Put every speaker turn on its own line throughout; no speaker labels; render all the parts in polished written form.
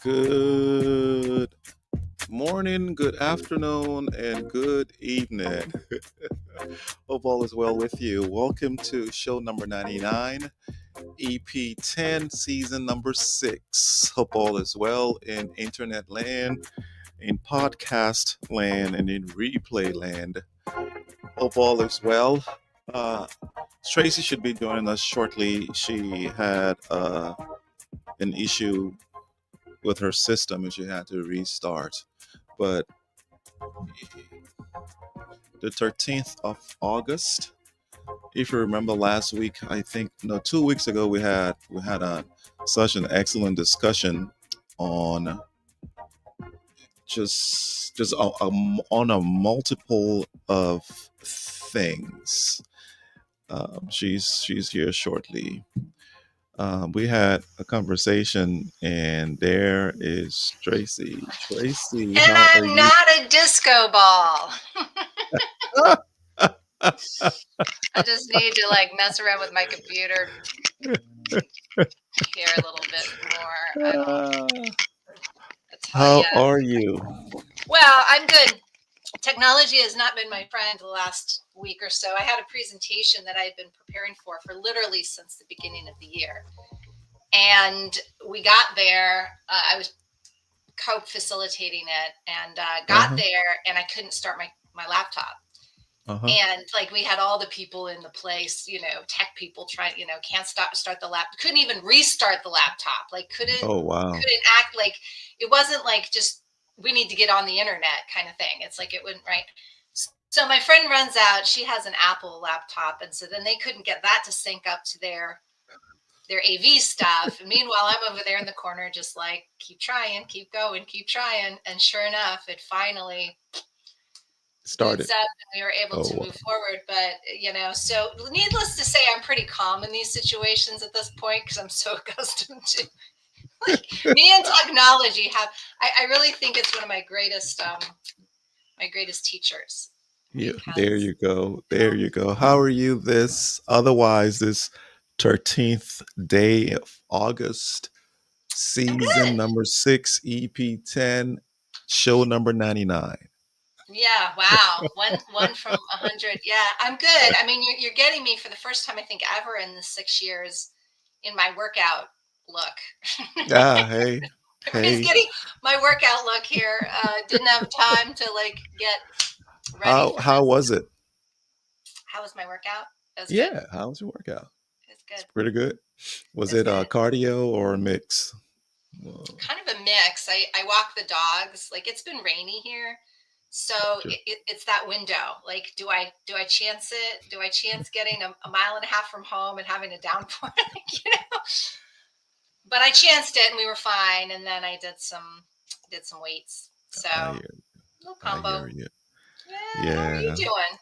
Good morning, good afternoon, and good evening. Hope all is well with you. Welcome to show number 99, EP10, season number 6. Hope all is well in internet land, in podcast land, and in replay land. Hope all is well. Uh, Tracy should be joining us shortly. She had an issue with her system and she had to restart. But the 13th of August, if you remember last week, I think no, 2 weeks ago we had such an excellent discussion on on a multiple of things. She's here shortly. We had a conversation, and there is Tracy. Tracy,
And
how are
I'm
you?
not a disco ball. I just need to mess around with my computer here a little bit more. I don't tell
How
you.
are you?
Well, I'm good. Technology has not been my friend the last week or so. I had a presentation that I've been preparing for literally since the beginning of the year. And we got there. I was co-facilitating it and got there and I couldn't start my laptop. And we had all the people in the place, tech people trying, can't start the laptop, couldn't even restart the laptop, couldn't act it wasn't just we need to get on the internet kind of thing. It's it wouldn't, right? So my friend runs out, she has an Apple laptop, and so then they couldn't get that to sync up to their AV stuff. And meanwhile, I'm over there in the corner, just keep trying, keep going, keep trying. And sure enough, it finally
started
up and we were able to move forward. But, so needless to say, I'm pretty calm in these situations at this point because I'm so accustomed to me and technology I really think it's one of my greatest teachers.
Yeah, there you go. There you go. How are you this 13th day of August, season number 6, EP10, show number 99?
Yeah, wow. One from 100. Yeah, I'm good. I mean, you're getting me for the first time, I think, ever in the 6 years in my workout look.
Hey.
Everybody's getting my workout look here. Didn't have time to get ready.
How was it?
How was my workout? It was
Yeah,
good.
how was your workout?
It's good.
It's pretty good. Was it a cardio or a mix?
Kind of a mix. I walk the dogs. It's been rainy here. So
Gotcha.
it's that window. Like, do I chance it? Do I chance getting a mile and a half from home and having a downpour? Like, but I chanced it and we were fine. And then I did some weights. So
I hear,
little
I
combo.
hear you.
Yeah. How are you
Yeah,
doing?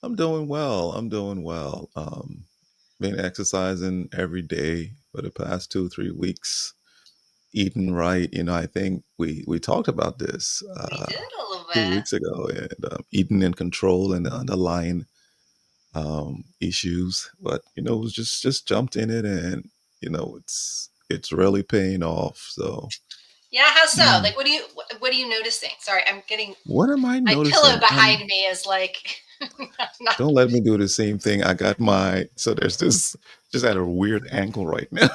I'm doing well. I'm doing well. Been exercising every day for the past 2, 3 weeks. Eating right. I think we talked about this
We did a little
2 weeks
bit.
ago, and eating in control and the underlying issues. But it was just jumped in it, and it's really paying off. So,
Yeah. How so?
mm,
Like, what are you noticing? Sorry, I'm getting
what am I
my pillow
noticing?
behind me is like not.
Don't let me do the same thing. I got my so there's this just at a weird angle right now.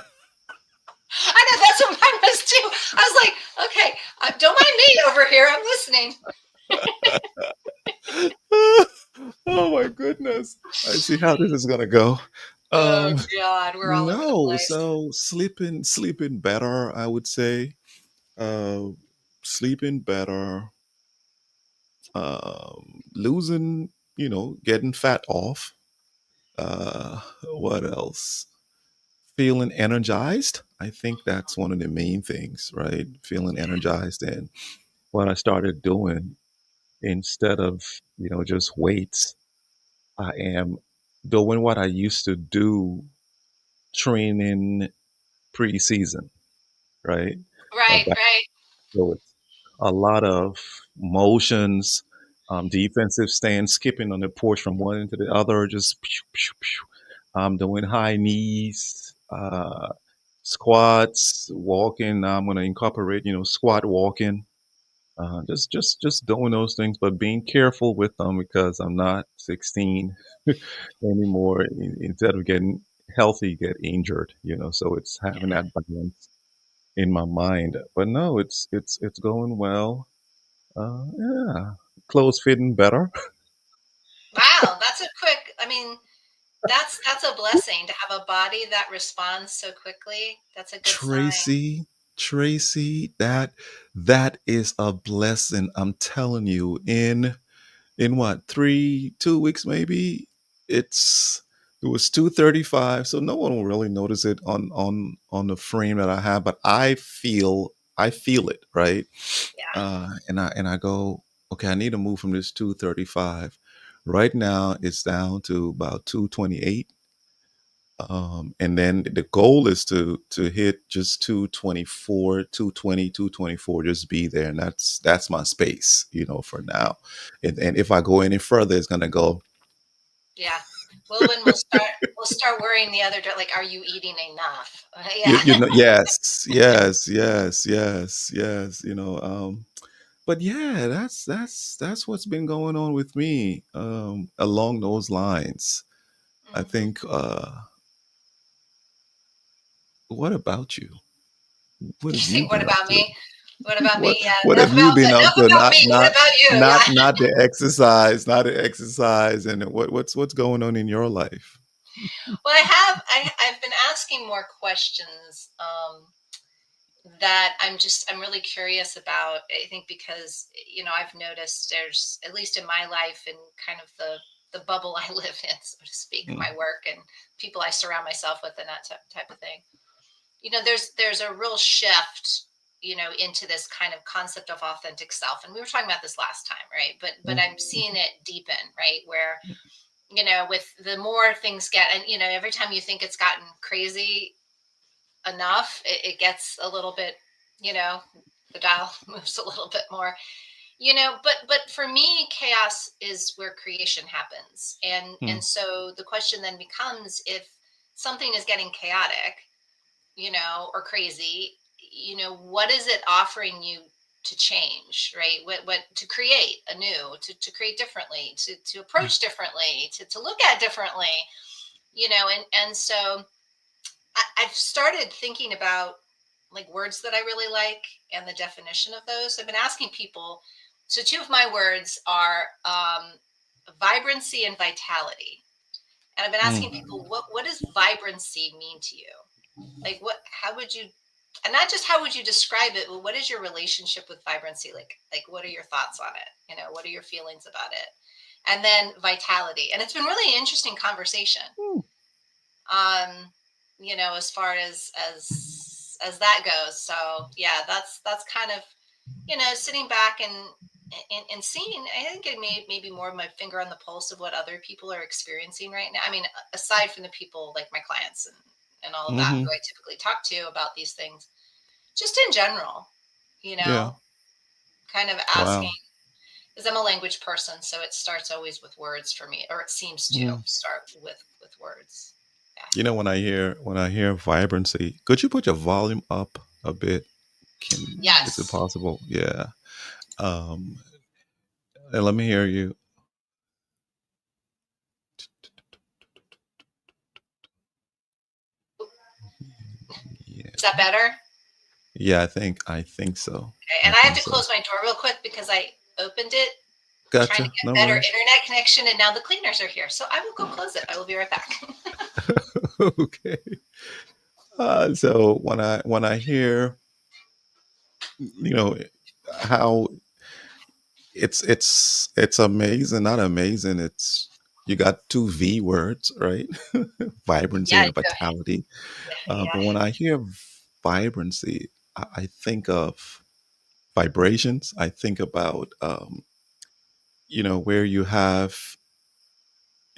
I know that's what mine was too. I was like, okay, don't mind me over here. I'm listening.
Oh my goodness. I see how this is gonna go.
Oh
Um
God, we're all over the
no,
place.
so sleeping better, I would say. Uh Sleeping better, losing, getting fat off. What else? Feeling energized. I think that's one of the main things, right? Feeling energized. And what I started doing, instead of, just weights, I am doing what I used to do training preseason, right?
Right,
Back,
right.
so it's a lot of motions, defensive stance, skipping on the porch from one end to the other, just pew, pew, pew. Doing high knees, squats, walking. Now I'm going to incorporate, squat walking. Just doing those things, but being careful with them because I'm not 16 anymore. Instead of getting healthy, get injured. So it's having that balance in my mind. But no, it's going well. Yeah, clothes fitting better.
Wow, that's a quick. I mean, that's a blessing to have a body that responds so quickly. That's a good sign.
Tracy, Tracy, that is a blessing. I'm telling you. In what 2 weeks maybe, it's it was 235, so no one will really notice it on the frame that I have, but I feel it, right?
Yeah.
And I go, okay, I need to move from this 235. Right now it's down to about 228. And then the goal is to hit just 224, 220, 224, just be there. And that's my space, for now. And if I go any further, it's gonna go.
Yeah. Well, when we'll start worrying the other like, are you eating enough?
you,
Yeah.
you know, yes, yes, yes, yes, yes. But yeah, that's what's been going on with me, along those lines. I
Hmm.
think, what about you? What
You
have you
think, what
been up
about
to?
me? What about me?
what
Yeah.
what
Enough
have you
about
been up
enough
to?
about
Not
me. What
not
about you?
not
Yeah.
not the exercise, not the exercise, and what's going on in your life?
Well, I've been asking more questions that I'm really curious about. I think because I've noticed there's, at least in my life and kind of the bubble I live in, so to speak,
Mm,
my work and people I surround myself with and that type of thing. There's a real shift, into this kind of concept of authentic self, and we were talking about this last time, right? But
mm,
I'm seeing it deepen, right? Where with the more things get, and every time you think it's gotten crazy enough, it gets a little bit, you know, the dial moves a little bit more, but for me, chaos is where creation happens. And
mm,
so the question then becomes, if something is getting chaotic, or crazy, what is it offering you to change, right? What to create anew, to create differently, to
mm,
approach differently, to look at differently, and so I've started thinking about like words that I really like and the definition of those. I've been asking people. So two of my words are vibrancy and vitality. And I've been asking
mm.
people, what does vibrancy mean to you? Like, how would you And not just how would you describe it, but what is your relationship with vibrancy? Like what are your thoughts on it? What are your feelings about it? And then vitality. And it's been really interesting conversation.
Mm.
Um, as far as that goes. So yeah, that's kind of, sitting back and seeing, I think it may be more of my finger on the pulse of what other people are experiencing right now. I mean, aside from the people like my clients and all of that
Mm-hmm.
who I typically talk to about these things, just in general, you
Yeah.
know, kind of asking,
Wow.
because I'm a language person, so it starts always with words for me, or it seems to
Mm.
start with words. Yeah.
When I hear vibrancy, could you put your volume up a bit? Is it
Yes.
possible? Yeah. Um, and let me hear you. Yeah.
Is that better?
Yeah, I think so.
Okay.
I
And I have
think
to
so.
close my door real quick because I opened it trying to
Gotcha.
get
No
better
worries.
internet connection, and now the cleaners are here. So I will go close it. I will be right back.
Okay. So when I hear, you know, how it's amazing, not amazing. It's you got two V words, right? Vibrancy
Yeah,
and vitality.
yeah.
But when I hear vibrancy, I think of vibrations. I think about where you have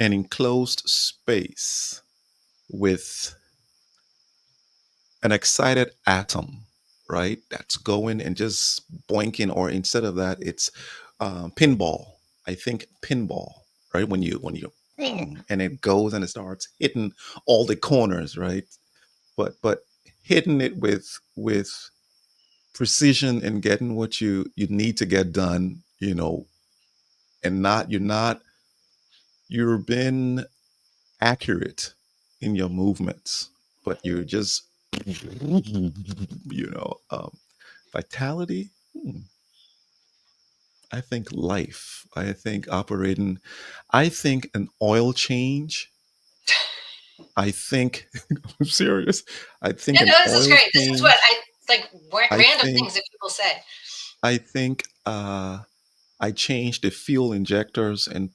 an enclosed space with an excited atom, right? That's going and just boinking, or instead of that, it's pinball. I think pinball, right? When you and it goes and it starts hitting all the corners, right? But hitting it with precision and getting what you need to get done, and you're being accurate in your movements, but you're just you know um, vitality. I think life. I think operating. I think an oil change. I think I'm serious. I think
Yeah,
an
no, this is
oil
great. This is what
change.
I like,
I
random
think
things that people say.
I think I changed the fuel injectors and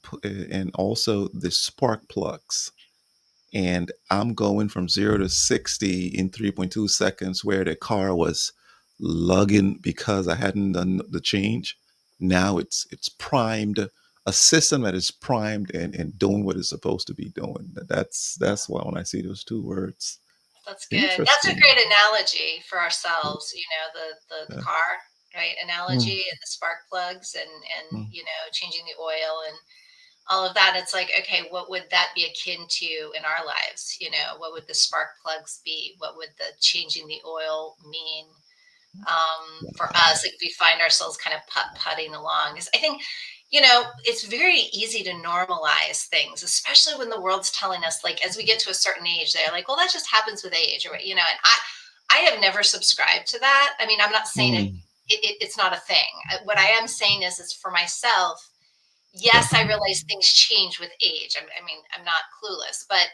also the spark plugs. And I'm going from 0 to 60 in 3.2 seconds, where the car was lugging because I hadn't done the change. Now it's primed, a system that is primed and doing what it's supposed to be doing. That's why when I see those two words,
That's good. That's a
interesting.
great analogy for ourselves. The
Yeah.
car, right?
Mm,
Analogy and the spark plugs and
mm,
changing the oil and all of that. It's like, okay, what would that be akin to in our lives? What would the spark plugs be? What would the changing the oil mean for us? Like we find ourselves kind of putting along. 'Cause I think, it's very easy to normalize things, especially when the world's telling us, like, as we get to a certain age, they're like, well, that just happens with age, and I have never subscribed to that. I mean, I'm not saying
mm.
it's not a thing. What I am saying is for myself,
Yeah.
yes, I realize things change with age. I mean, I'm not clueless, but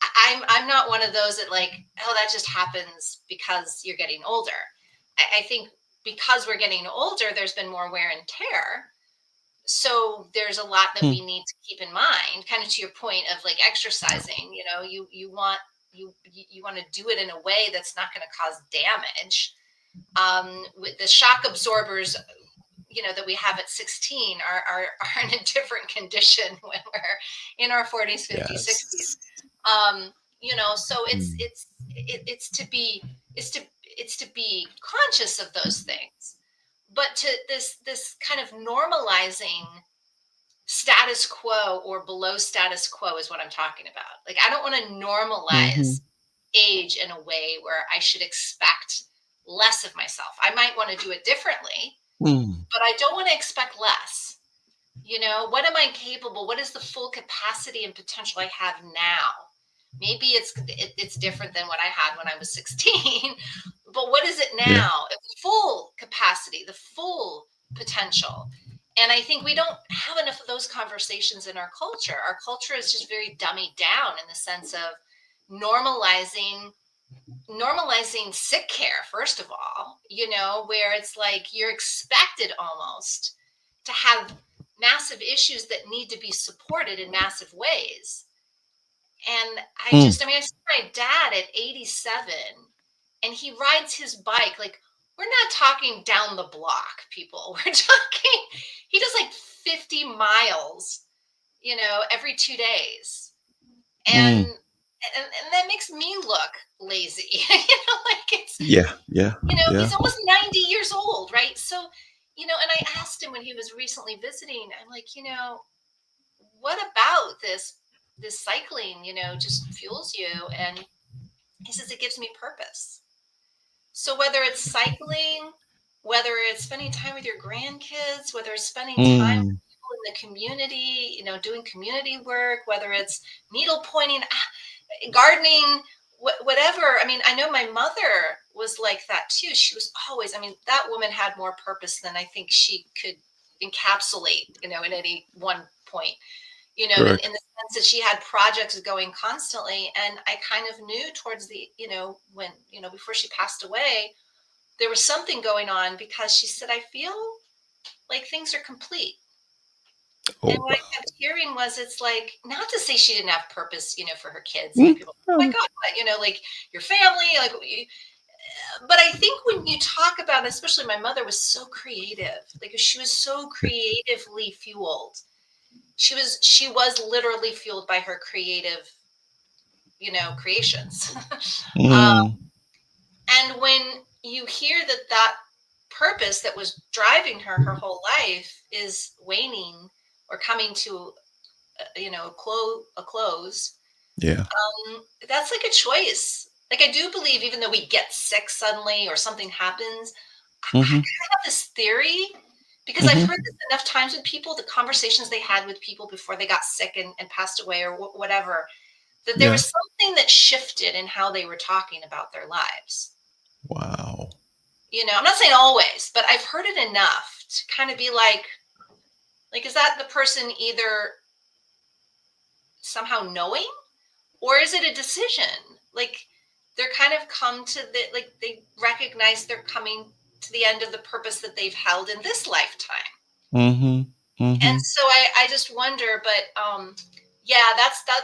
I'm not one of those that like, oh, that just happens because you're getting older. I think because we're getting older, there's been more wear and tear. So there's a lot that
Mm.
we need to keep in mind. Kind of to your point of like
Yeah.
exercising. You want to do it in a way that's not going to cause damage. With the shock absorbers, that we have at 16 are in a different condition when we're in our 40s, 50s, 60s.
Yes.
So
Mm.
it's to be it's to be conscious of those things, but to this kind of normalizing status quo or below status quo is what I'm talking about. Like I don't want to
Hmm.
normalize age in a way where I should expect less of myself. I might want to do it differently,
Mm.
but I don't want to expect less. What am I capable? What is the full capacity and potential I have now? Maybe it's different than what I had when I was 16, but what is it
Yeah.
now? The full capacity, the full potential. And I think we don't have enough of those conversations in our culture. Our culture is just very dummied down in the sense of normalizing. normalizing sick care, first of all, where it's like you're expected almost to have massive issues that need to be supported in massive ways. And
Mm,
I see my dad at 87 and he rides his bike. Like, we're not talking down the block, people. We're talking, he does like 50 miles, every 2 days. And,
mm.
and that makes me look lazy, like
Yeah, yeah, yeah.
he's almost 90 years old, right? So, and I asked him when he was recently visiting, I'm like, what about this cycling, just fuels you? And he says it gives me purpose. So whether it's cycling, whether it's spending time with your grandkids, whether it's spending time
Mm,
with people in the community, doing community work, whether it's needle pointing, gardening, whatever. I mean, I know my mother was like that too. She was always, I mean, that woman had more purpose than I think she could encapsulate, in any one point, in
correct.
the sense that she had projects going constantly. And I kind of knew towards the, when, before she passed away, there was something going on because she said, I feel like things are complete. And
Oh,
what I kept hearing was, it's like, not to say she didn't have purpose, for her kids.
mm,
People, oh my God, but, like your family, like, but I think when you talk about, especially my mother was so creative, like she was so creatively fueled. She was literally fueled by her creative, creations.
mm,
And when you hear that purpose that was driving her whole life is waning or coming to a close,
yeah.
that's like a choice. Like, I do believe, even though we get sick suddenly or something happens, I
Hmm.
kind of have this theory, because I've
Hmm.
heard this enough times with people, the conversations they had with people before they got sick and passed away, or whatever, that there
Yeah.
was something that shifted in how they were talking about their lives.
Wow.
I'm not saying always, but I've heard it enough to kind of be like, is that the person either somehow knowing, or is it a decision? Like, they're kind of come to the, like, they recognize they're coming to the end of the purpose that they've held in this lifetime.
Hmm.
And
Hmm.
so I just wonder, but yeah,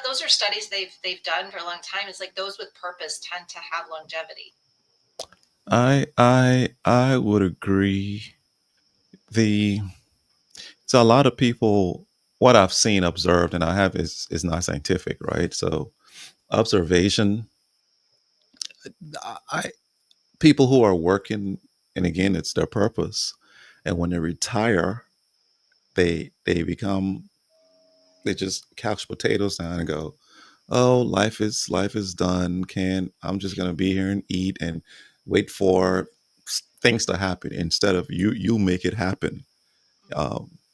those are studies they've done for a long time. It's like those with purpose tend to have longevity.
I would agree. The So a lot of people, what I've seen, observed, and I have is not scientific, right? So observation, I people who are working, and again, it's their purpose, and when they retire, they become they just couch potatoes down and go, oh, life is done. Can I'm just gonna be here and eat and wait for things to happen instead of you make it happen.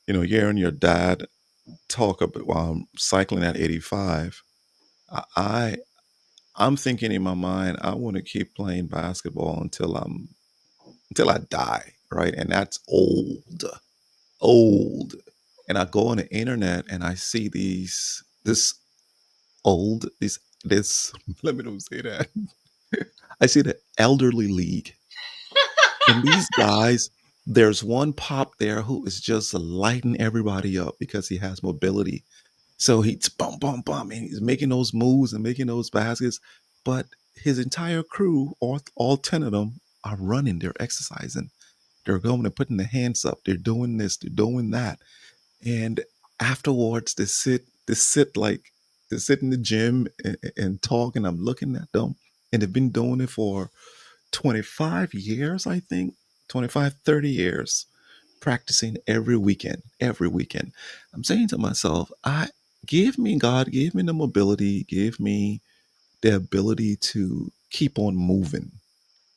Hearing your dad talk about cycling at 85. I, I I'm thinking in my mind, I want to keep playing basketball until I die, right? And that's old. And I go on the internet and I see this let me not say that. I see the elderly league. And these guys, there's one pop there who is just lighting everybody up because he has mobility. So he's bum bum bum, and he's making those moves and making those baskets. But his entire crew, all 10 of them, are running. They're exercising. They're going and putting their hands up. They're doing this. They're doing that. And afterwards, they sit in the gym and talk. And I'm looking at them, and they've been doing it for 25 years, I think. 25, 30 years, practicing every weekend. I'm saying to myself, God, give me the mobility, give me the ability to keep on moving,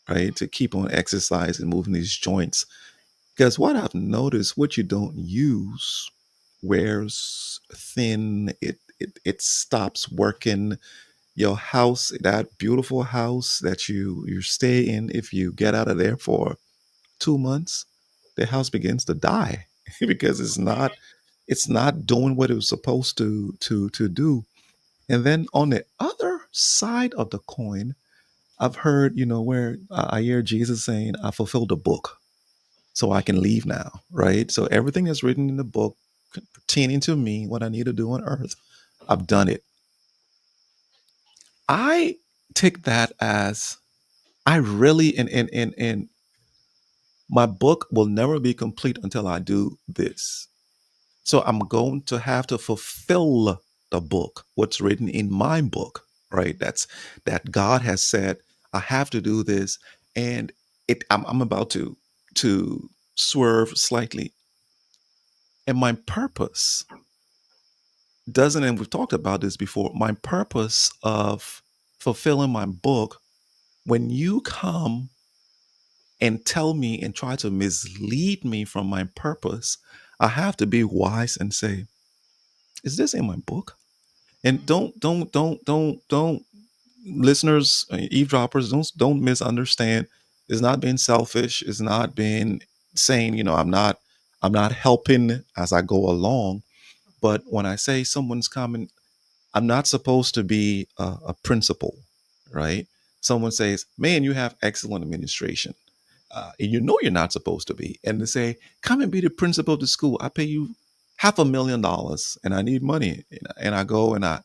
right? To keep on exercising, moving these joints. Because what I've noticed, what you don't use wears thin, it stops working. Your house, that beautiful house that you stay in, if you get out of there for 2 months, the house begins to die because it's not doing what it was supposed to do. And then on the other side of the coin, I've heard, where I hear Jesus saying, I fulfilled the book, so I can leave now, right? So everything that's written in the book pertaining to me, what I need to do on earth, I've done it. I take that as I really, and my book will never be complete until I do this. So I'm going to have to fulfill the book, what's written in my book, right? That God has said I have to do this, and I'm about to swerve slightly, and my purpose doesn't. And we've talked about this before. My purpose of fulfilling my book, when you come and tell me and try to mislead me from my purpose, I have to be wise and say, is this in my book? And don't listeners, eavesdroppers, don't misunderstand. It's not being selfish. It's not being saying, I'm not helping as I go along. But when I say someone's coming, I'm not supposed to be a principal, right? Someone says, man, you have excellent administration. And you're not supposed to be. And to say, come and be the principal of the school. I pay you $500,000 and I need money. And I go and I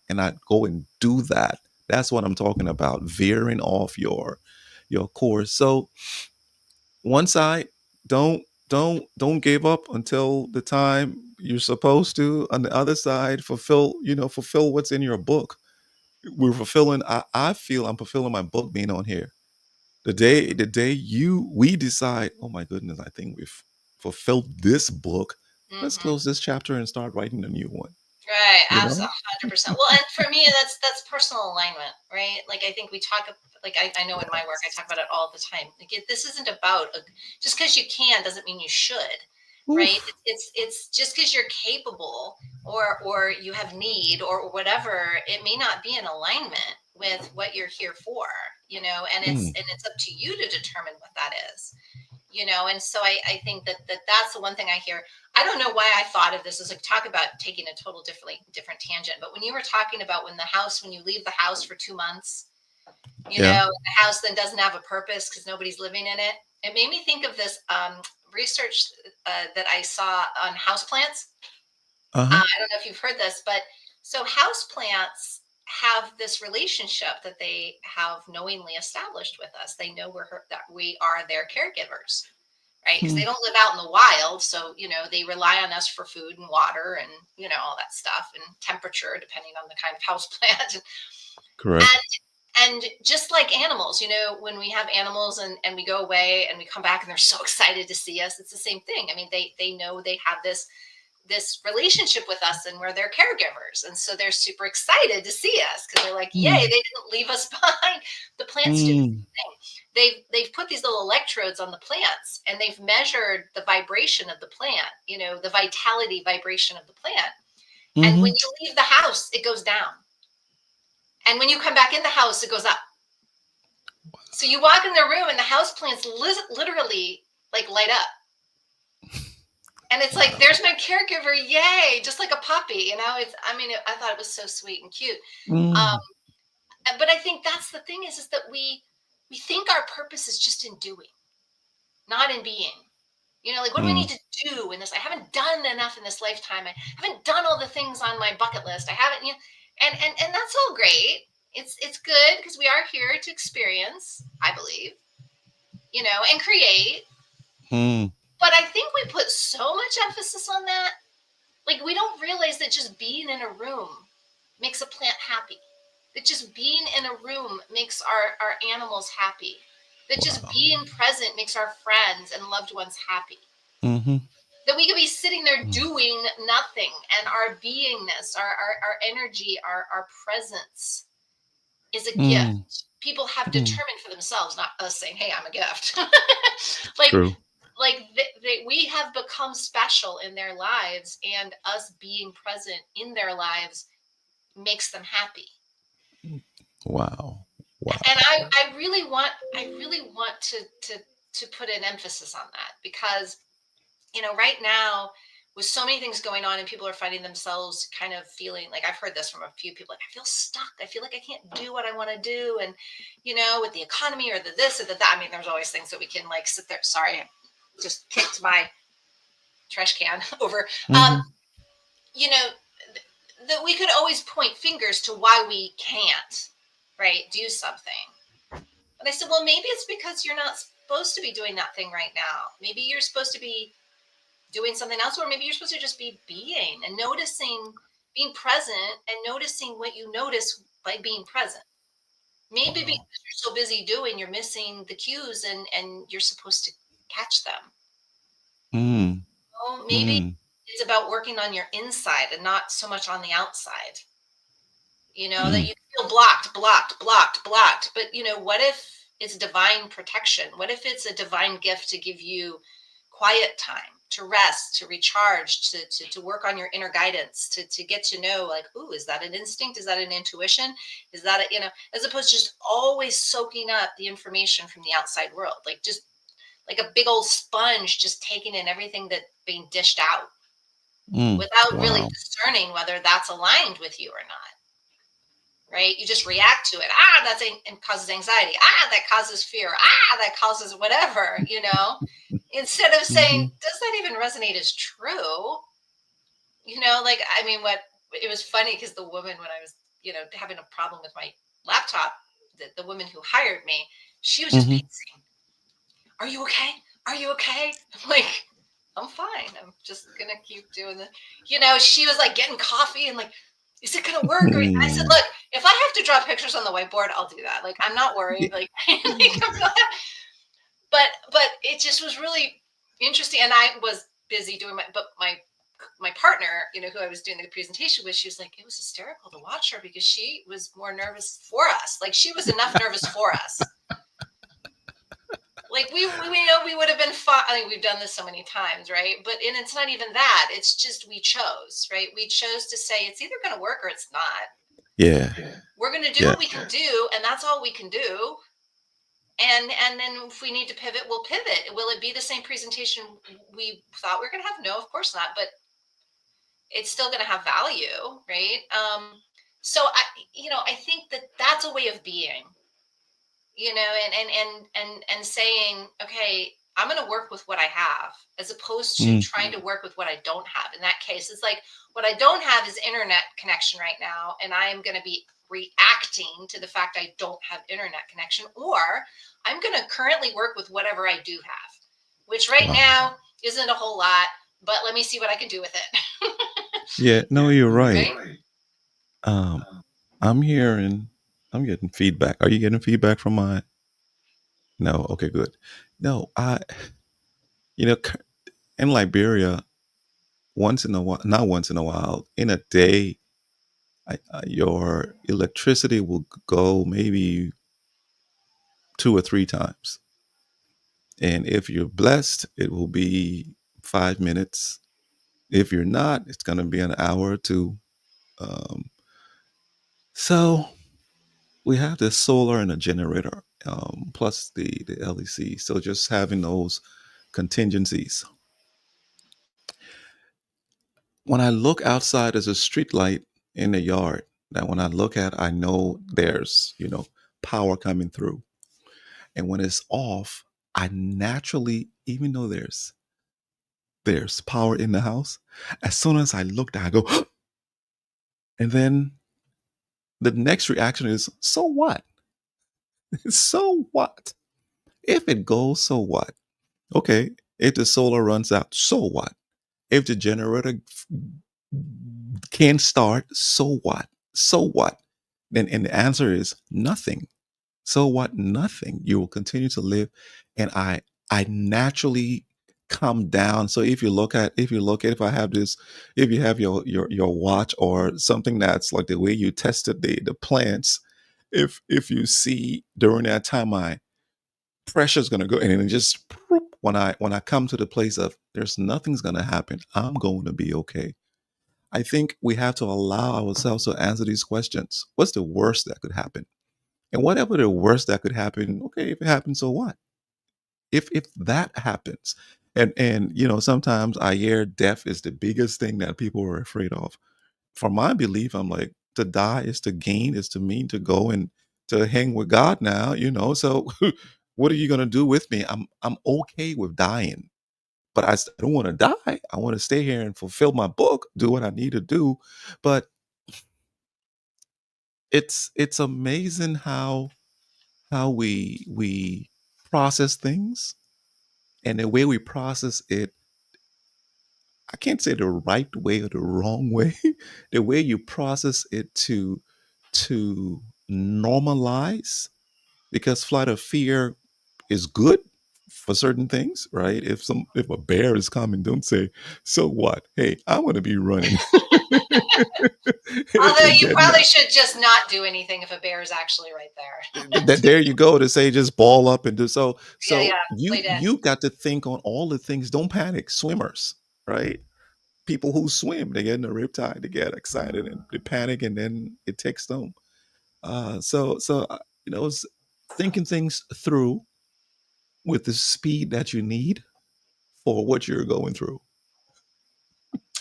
go and do that. That's what I'm talking about, veering off your course. So one side, don't give up until the time you're supposed to. On the other side, fulfill what's in your book. I feel I'm fulfilling my book being on here. The day we decide, oh my goodness, I think we've fulfilled this book. Let's
Mm-hmm.
close this chapter and start writing a new one.
Right,
You
absolutely,
know?
100%. Well, and for me, that's personal alignment, right? Like I think we talk, like I know in my work, I talk about it all the time. Like this isn't about just because you can doesn't mean you should, right?
Oof.
It's just because you're capable or you have need or whatever, it may not be in alignment with what you're here for, and it's
Mm,
and it's up to you to determine what that is. And so I think that's the one thing I hear. I don't know why I thought of this as like talk about taking a total different tangent, but when you were talking about when you leave the house for 2 months,
yeah.
the house then doesn't have a purpose because nobody's living in it. It made me think of this research that I saw on houseplants.
Uh huh.
I don't know if you've heard this, but so houseplants have this relationship that they have knowingly established with us. They know that we are their caregivers, right? Because they
Hmm.
don't live out in the wild. So, they rely on us for food and water and, all that stuff and temperature, depending on the kind of house plant.
Correct.
And just like animals, when we have animals and we go away and we come back and they're so excited to see us, it's the same thing. I mean, they know they have this relationship with us and we're their caregivers. And so they're super excited to see us because they're like, yay, they
Mm,
didn't leave us behind. The plants do the
mm,
same thing. They've put these little electrodes on the plants and they've measured the vibration of the plant, the vitality vibration of the plant. And when
mm-hmm.
you leave the house, it goes down. And when you come back in the house, it goes up. So you walk in the room and the house plants literally like light up. And it's like,
Wow.
there's my caregiver, yay! Just like a puppy, I thought it was so sweet and cute.
Mm,
But I think that's the thing is that we think our purpose is just in doing, not in being. Like what do I need
mm,
to do in this? I haven't done enough in this lifetime. I haven't done all the things on my bucket list. I haven't, and that's all great. It's good because we are here to experience, I believe, and create.
mm,
But I think we put so much emphasis on that. Like we don't realize that just being in a room makes a plant happy. That just being in a room makes our animals happy. That just
wow.
being present makes our friends and loved ones happy.
Mm-hmm.
That we could be sitting there
Mm,
doing nothing and our beingness, our energy, our presence is a
mm,
gift. People have
mm.
determined for themselves, not us saying, hey, I'm a gift. like
True.
we have become special in their lives and us being present in their lives makes them happy.
Wow.
And
Wow.
I really want to put an emphasis on that because right now with so many things going on and people are finding themselves kind of feeling like, I've heard this from a few people, like, I feel stuck. I feel like I can't do what I want to do. And, with the economy or the this or the that, I mean, there's always things that we can like sit there. Sorry, I just kicked my trash can over.
Mm-hmm.
You know, that we could always point fingers to why we can't, right, do something. And I said, well, maybe it's because you're not supposed to be doing that thing right now. Maybe you're supposed to be doing something else, or maybe you're supposed to just be being and noticing, being present and noticing what you notice by being present. Maybe because
Wow.
you're so busy doing, you're missing the cues and you're supposed to catch them.
Mm.
Well, maybe
Mm.
it's about working on your inside and not so much on the outside. That
Mm.
you feel blocked. But, what if it's divine protection? What if it's a divine gift to give you quiet time, to rest, to recharge, to work on your inner guidance, to get to know, like, ooh, is that an instinct? Is that an intuition? Is that as opposed to just always soaking up the information from the outside world, like just like a big old sponge, just taking in everything that's being dished out
Mm.
without really
Wow.
discerning whether that's aligned with you or not. Right? You just react to it. That's and causes anxiety. That causes fear. That causes whatever, instead of
Mm-hmm.
saying, does that even resonate as true? Like, I mean, what it was funny because the woman, when I was, having a problem with my laptop, the woman who hired me, she was just
Mm-hmm.
pacing. Are you okay? Are you okay? I'm like, I'm fine. I'm just gonna keep doing the, she was like getting coffee and like, is it gonna work? I said,
Mm.
look, if I have to draw pictures on the whiteboard, I'll do that. Like, I'm not worried. Like, I'm not, but it just was really interesting. And I was busy doing my partner, who I was doing the presentation with, she was like, it was hysterical to watch her because she was more nervous for us. Like, she was enough nervous for us. Like, we know we would have been fine. I mean, we've done this so many times, right? But and it's not even that. It's just we chose, right? We chose to say it's either going to work or it's not.
Yeah.
We're going to do
Yeah.
what we can do, and that's all we can do. And then if we need to pivot, we'll pivot. Will it be the same presentation we thought we were going to have? No, of course not. But it's still going to have value, right? So I think that that's a way of being, and saying, okay, I'm going to work with what I have, as opposed to
Mm.
trying to work with what I don't have. In that case, it's like, what I don't have is internet connection right now, and I am going to be reacting to the fact I don't have internet connection, or I'm going to currently work with whatever I do have, which right
Wow.
now isn't a whole lot, but let me see what I can do with it.
Yeah. No, you're right.
Right?
Um, I'm hearing, I'm getting feedback. Are you getting feedback from my? No. Okay, good. No, c- in Liberia, once in a while, not once in a while, in a day, your electricity will go maybe 2 or 3 times. And if you're blessed, it will be 5 minutes. If you're not, it's going to be an hour or two. Um, so we have this solar and a generator, plus the LEC. So just having those contingencies. When I look outside as a street light in the yard, that when I look at, I know there's power coming through. And when it's off, I naturally, even though there's power in the house, as soon as I look down, I go, and then the next reaction is, so what? So what? If it goes, so what? Okay. If the solar runs out, so what? If the generator can't start, so what? So what? Then and the answer is nothing. So what? Nothing. You will continue to live. And I naturally come down. So if I have this, if you have your watch or something that's like the way you tested the plants, if you see during that time my pressure's gonna go and then just when I come to the place of there's nothing's gonna happen, I'm going to be okay. I think we have to allow ourselves to answer these questions. What's the worst that could happen? And whatever the worst that could happen, okay, if it happens, so what? If that happens, And sometimes I hear death is the biggest thing that people are afraid of. For my belief, I'm like, to die is to gain, is to mean to go and to hang with God now. So what are you gonna do with me? I'm okay with dying, but I don't want to die. I want to stay here and fulfill my book, do what I need to do. But it's amazing how we process things, and the way we process it, I can't say the right way or the wrong way. The way you process it to normalize, because flight of fear is good for certain things, right? If a bear is coming, don't say, "So what? Hey, I want to be running."
Although
and
you
then
probably should just not do anything if a bear is actually right there.
there you go, to say just ball up and do so.
Yeah,
So
yeah,
you
play dead.
you got to think on all the things. Don't panic. Swimmers, right? People who swim, they get in a riptide, they get excited and they panic, and then it takes them. It's thinking things through with the speed that you need for what you're going through.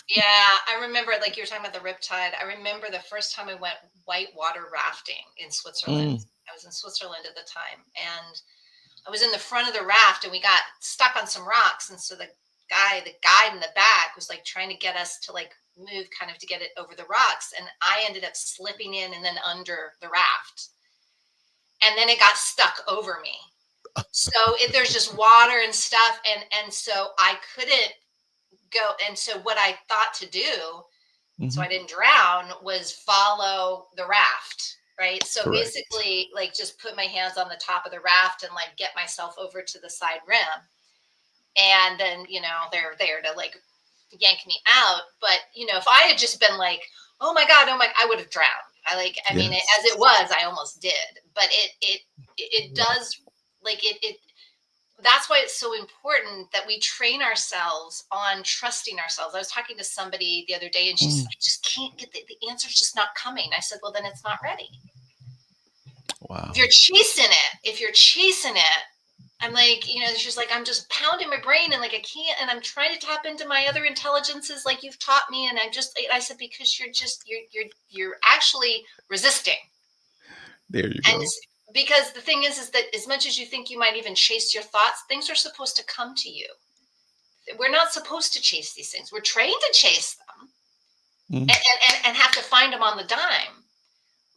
Yeah, I remember, like you were talking about the riptide. I remember the first time I went whitewater rafting in Switzerland.
Mm,
I was in Switzerland at the time, and I was in the front of the raft, and we got stuck on some rocks, and so the guide in the back was like trying to get us to like move kind of to get it over the rocks, and I ended up slipping in and then under the raft, and then it got stuck over me. So there's just water and stuff, and so I couldn't go. And so what I thought to do, so
mhm.
I didn't drown, was follow the raft. Right. So
Correct.
basically, like just put my hands on the top of the raft and like get myself over to the side rim. And then, they're there to like yank me out. But, if I had just been like, oh my God, oh my, I would have drowned. I mean, as it
Yes.
was, I almost did. But it does, like, that's why it's so important that we train ourselves on trusting ourselves. I was talking to somebody the other day, and she said,
Mm,
I just can't get the answer's just not coming. I said, well, then it's not ready. If
wow.
you're chasing it, I'm like, she's like, I'm just pounding my brain and like I can't, and I'm trying to tap into my other intelligences like you've taught me. And I said, because you're actually resisting.
There you
And
go.
because the thing is that as much as you think you might even chase your thoughts, things are supposed to come to you. We're not supposed to chase these things. We're trained to chase them
Mm,
and have to find them on the dime.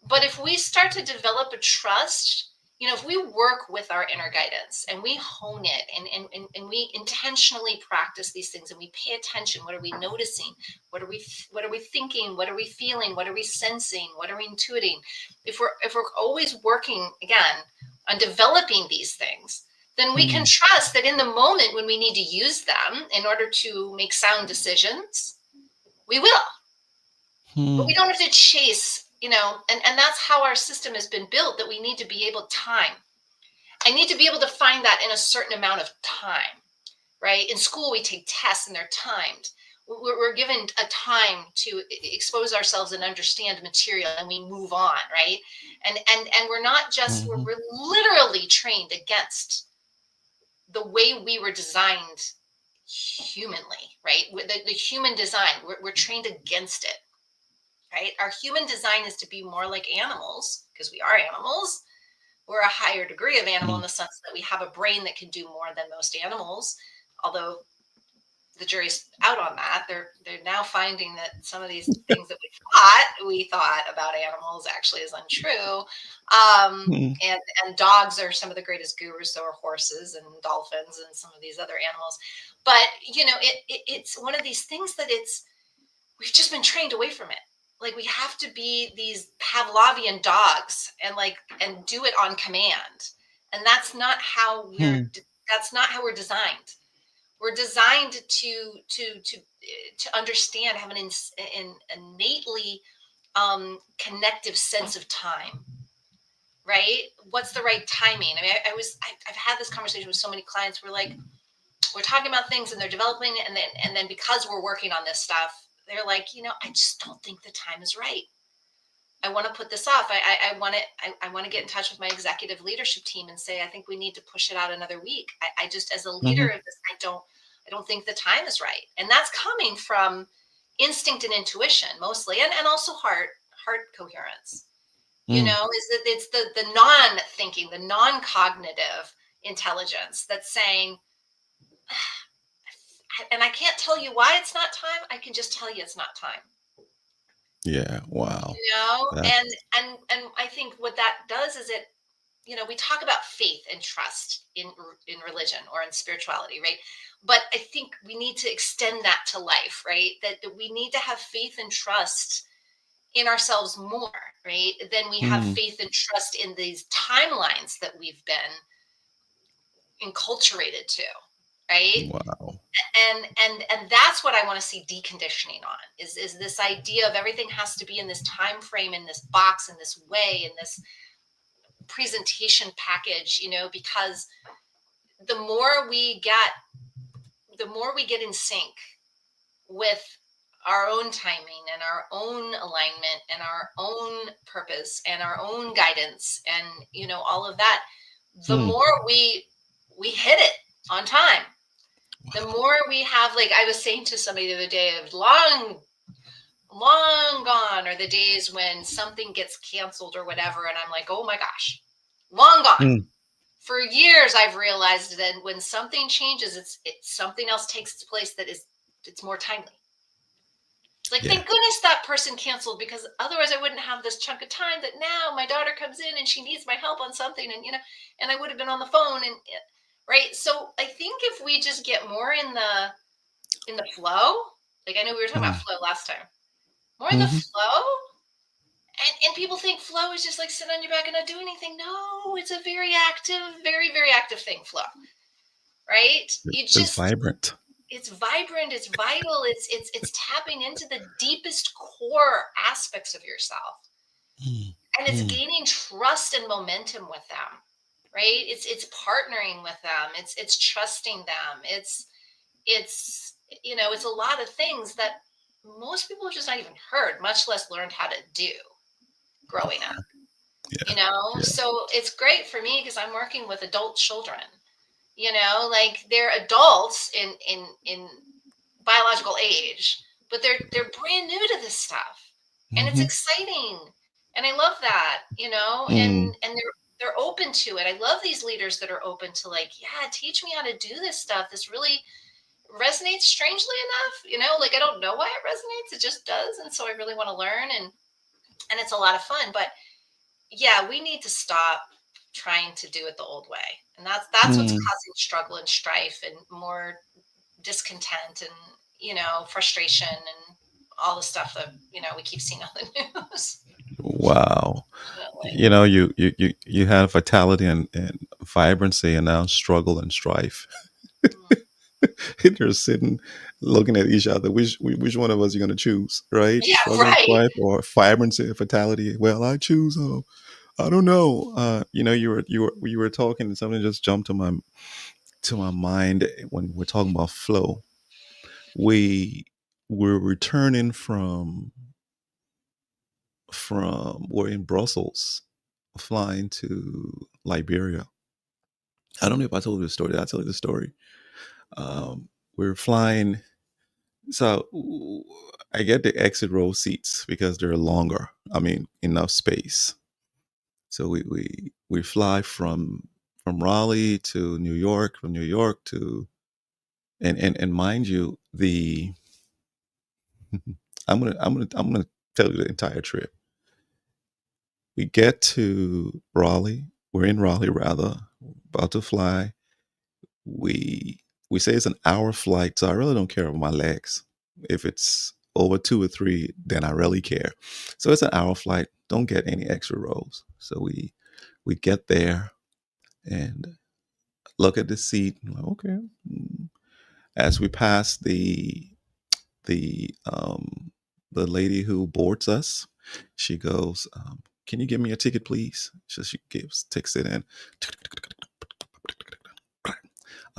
But if we start to develop a trust, if we work with our inner guidance and we hone it and we intentionally practice these things and we pay attention, what are we noticing? What are we thinking? What are we feeling? What are we sensing? What are we intuiting? If we're always working again on developing these things, then we can
mm,
trust that in the moment when we need to use them in order to make sound decisions, we will. But we
mm,
don't have to chase, and that's how our system has been built, that we need to be able to time. I need to be able to find that in a certain amount of time, right? In school, we take tests and they're timed. We're given a time to expose ourselves and understand material, and we move on, right? And we're not just, we're,
mhm,
we're literally trained against the way we were designed humanly, right? The human design, we're trained against it, right? Our human design is to be more like animals because we are animals. We're a higher degree of animal in
mm,
the sense that we have a brain that can do more than most animals. Although the jury's out on that. They're now finding that some of these things that we thought about animals actually is untrue.
mm,
And dogs are some of the greatest gurus, so are horses and dolphins and some of these other animals. But it's one of these things that we've just been trained away from it. Like we have to be these Pavlovian dogs and do it on command. And
mm,
that's not how we're designed. We're designed to understand, have an innately connective sense of time, right? What's the right timing? I mean, I've had this conversation with so many clients. We're talking about things and they're developing, and then because we're working on this stuff, they're like, I just don't think the time is right. I want to put this off. I want to get in touch with my executive leadership team and say, I think we need to push it out another week. I just, as a leader
mhm,
of this, I don't think the time is right. And that's coming from instinct and intuition mostly, and also heart coherence. You
Mm.
know, is that it's the non-thinking, the non-cognitive intelligence that's saying, and I can't tell you why it's not time. I can just tell you it's not time.
Yeah. Wow.
You know,
That.
and I think what that does is it, you know, we talk about faith and trust in religion or in spirituality, right? But I think we need to extend that to life, right? That we need to have faith and trust in ourselves more, right? Than we have
Mm.
faith and trust in these timelines that we've been enculturated to, right?
Wow.
And that's what I want to see deconditioning on is this idea of everything has to be in this time frame, in this box, in this way, in this presentation package, you know, because the more we get in sync with our own timing and our own alignment and our own purpose and our own guidance and, you know, all of that, the
Mm.
more we hit it on time, the
Wow.
more we have, like I was saying to somebody the other day, of long gone are the days when something gets canceled or whatever and I'm like, oh my gosh, long gone.
Mm.
For years I've realized that when something changes, it's something else takes its place that is, it's more timely. It's like,
Yeah.
thank goodness that person canceled, because otherwise I wouldn't have this chunk of time that now my daughter comes in and she needs my help on something, and, you know, and I would have been on the phone, and right. So I think if we just get more in the flow, like I know we were talking about
Mm.
flow last time, more in the
Hmm.
flow. And people think flow is just like sit on your back and not do anything. No, it's a very active, very, very active thing, flow. Right? You
It's
just,
vibrant.
it's vibrant, it's vital, it's tapping into the deepest core aspects of yourself.
Mm.
And it's
Mm.
gaining trust and momentum with them. Right? It's partnering with them. It's trusting them. It's you know, it's a lot of things that most people have just not even heard, much less learned how to do growing up.
Yeah.
You know,
Yeah.
so it's great for me because I'm working with adult children. You know, like they're adults in biological age, but they're brand new to this stuff, and it's
Hmm.
exciting, and I love that. You know,
Mm.
and they're open to it. I love these leaders that are open to, like, yeah, teach me how to do this stuff. This really resonates, strangely enough. You know, like I don't know why it resonates, it just does, and so I really want to learn, and it's a lot of fun. But yeah, we need to stop trying to do it the old way. And that's what's
Mm.
causing struggle and strife and more discontent and, you know, frustration and all the stuff that, you know, we keep seeing on the news.
Wow.
Definitely.
You know, you had vitality and vibrancy, and now struggle and strife.
Mm.
And you're sitting looking at each other. Which one of us are going to choose, right?
Yeah,
Struggle and
right.
strife, or vibrancy and vitality? Well, I choose. I don't know. You know, you were talking, and something just jumped to my mind when we're talking about flow. We we're returning we're in Brussels, flying to Liberia. I don't know if I told you the story. Did I tell you the story? We're flying. So I get the exit row seats because they're longer. I mean, enough space. So we fly from Raleigh to New York, from New York to, and mind you, the I'm gonna tell you the entire trip. We get to Raleigh. We're in Raleigh, rather, about to fly. We say it's an hour flight, so I really don't care about my legs. If it's over 2 or 3, then I really care. So it's an hour flight. Don't get any extra rows. So we get there and look at the seat. I'm like, okay. As we pass the lady who boards us, she goes, "Can you give me a ticket, please?" So she takes it in.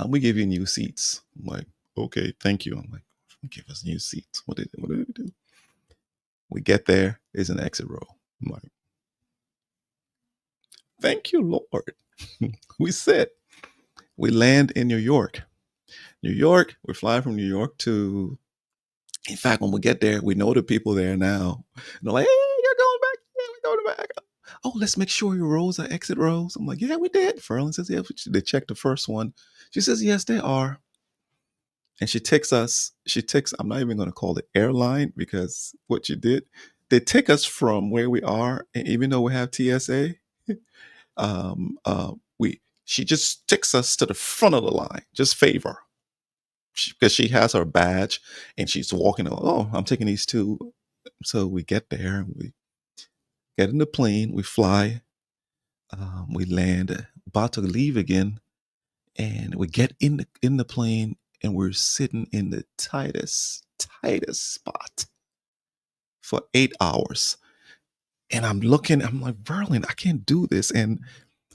We give you new seats. I'm like, okay, thank you. I'm like, give us new seats. What did we do? We get there, is an exit row. I'm like, thank you, Lord. We sit. We land in New York. New York. We're flying from New York to. In fact, when we get there, we know the people there now. And they're like, "Hey, you're going back? Yeah, we're going back." Oh, let's make sure your rows are exit rows. I'm like, "Yeah, we did." Ferlin says, "Yeah." They checked the first one. She says, "Yes, they are." And she takes us. She takes. I'm not even going to call it airline because what you did, they take us from where we are, and even though we have TSA, we she just takes us to the front of the line, just favor, because she has her badge and she's walking. Oh, I'm taking these two. So we get there, we get in the plane, we fly, we land, about to leave again, and we get in the plane, and we're sitting in the tightest spot for 8 hours. And I'm looking, I'm like, Berlin, I can't do this. And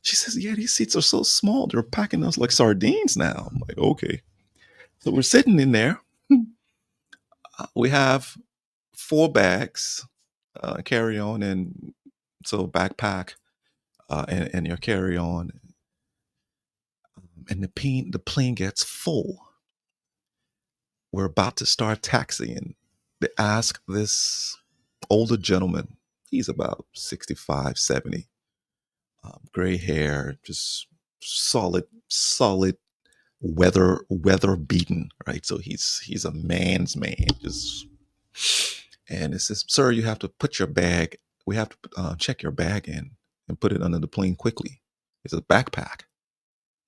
she says, "Yeah, these seats are so small. They're packing us like sardines now." I'm like, "Okay." So we're sitting in there. We have 4 bags, carry on, and so backpack, and your carry on. And the plane gets full. We're about to start taxiing. They ask this older gentleman, he's about 65, 70, gray hair, just solid weather beaten, right? So he's a man's man, just. And it says, "Sir, you have to put your bag. We have to check your bag in and put it under the plane quickly. It's a backpack."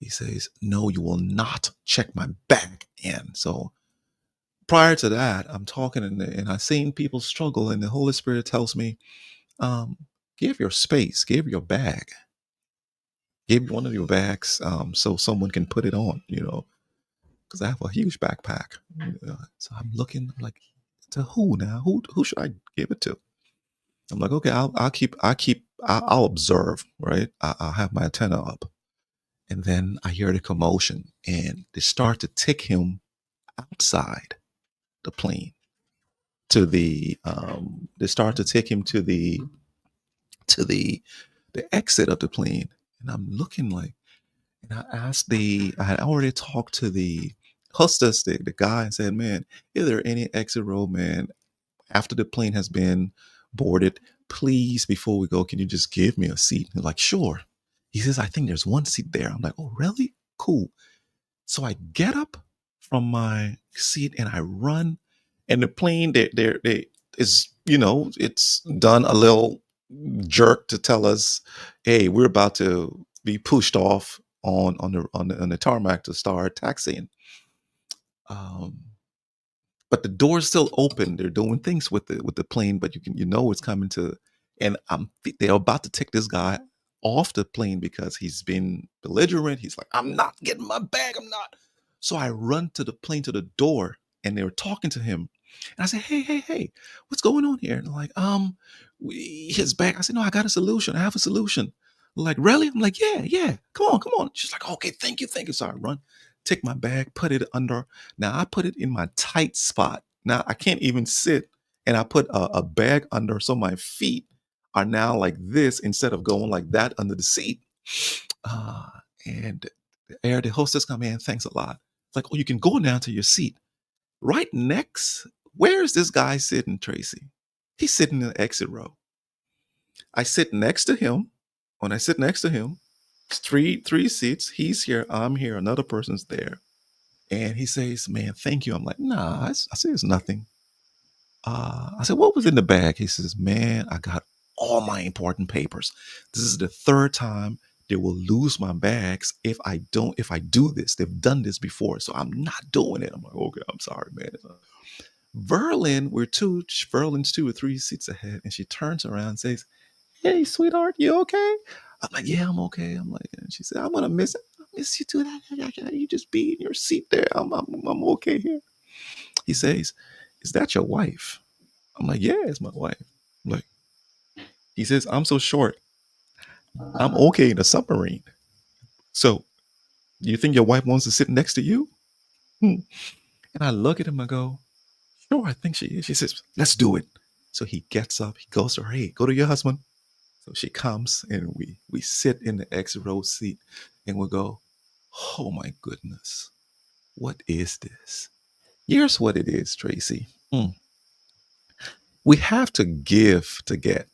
He says, "No, you will not check my bag in." So prior to that, I'm talking, and I've seen people struggle, and the Holy Spirit tells me, um, "Give your space, give your bag, give one of your bags, so someone can put it on." Because I have a huge backpack. So I'm looking, I'm like, to who now? Who should I give it to? I'm like, okay, I'll observe, right? I'll have my antenna up, and then I hear the commotion, and they start to take him outside the plane to the. They start to take him to the exit of the plane, and I'm looking like, and I had already talked to the hostess, the guy, and said, "Man, is there any exit row, man? After the plane has been boarded, please, before we go, can you just give me a seat?" And like, "Sure." He says, "I think there's one seat there." I'm like, "Oh, really? Cool." So I get up from my seat and I run, and the plane, they is, it's done a little jerk to tell us, "Hey, we're about to be pushed off on the tarmac to start taxiing." Um, but the door's still open. They're doing things with the plane, but it's coming to, and they're about to take this guy off the plane because he's been belligerent. He's like, "I'm not getting my bag. I'm not." So I run to the plane to the door, and they were talking to him, and I said, "Hey, hey, hey, what's going on here?" And they're like, his bag." I said, "No, I got a solution. I have a solution." They're like, "Really?" I'm like, "Yeah, yeah. Come on, come on." She's like, "Okay, thank you, thank you." So I run, take my bag, put it under. Now I put it in my tight spot. Now I can't even sit, and I put a bag under, so my feet are now like this instead of going like that under the seat. Uh, and the hostess come in, "Thanks a lot." It's like, "Oh, you can go down to your seat right next. Where is this guy sitting, Tracy?" He's sitting in the exit row. I sit next to him. When I sit next to him, it's three seats. He's here. I'm here. Another person's there. And he says, "Man, thank you." I'm like, "Nah," I say, "It's nothing." I said, "What was in the bag?" He says, "Man, I got all my important papers. This is the third time they will lose my bags if I do this. They've done this before, so I'm not doing it." I'm like, "Okay, I'm sorry, man." Verlin's 2 or 3 seats ahead, and she turns around and says, "Hey, sweetheart, you okay?" I'm like, "Yeah, I'm okay." I'm like, and she said, "I'm gonna miss it. I miss you too. You just be in your seat there. I'm okay here." He says, "Is that your wife?" I'm like, "Yeah, it's my wife." I'm like, he says, "I'm so short. I'm okay in a submarine. So you think your wife wants to sit next to you?" Hmm. And I look at him and go, "Sure, I think she is." She says, "Let's do it." So he gets up, he goes to her, "Hey, go to your husband." So she comes, and we sit in the exit row seat, and we go, "Oh my goodness. What is this? Here's what it is, Tracy. We have to give to get.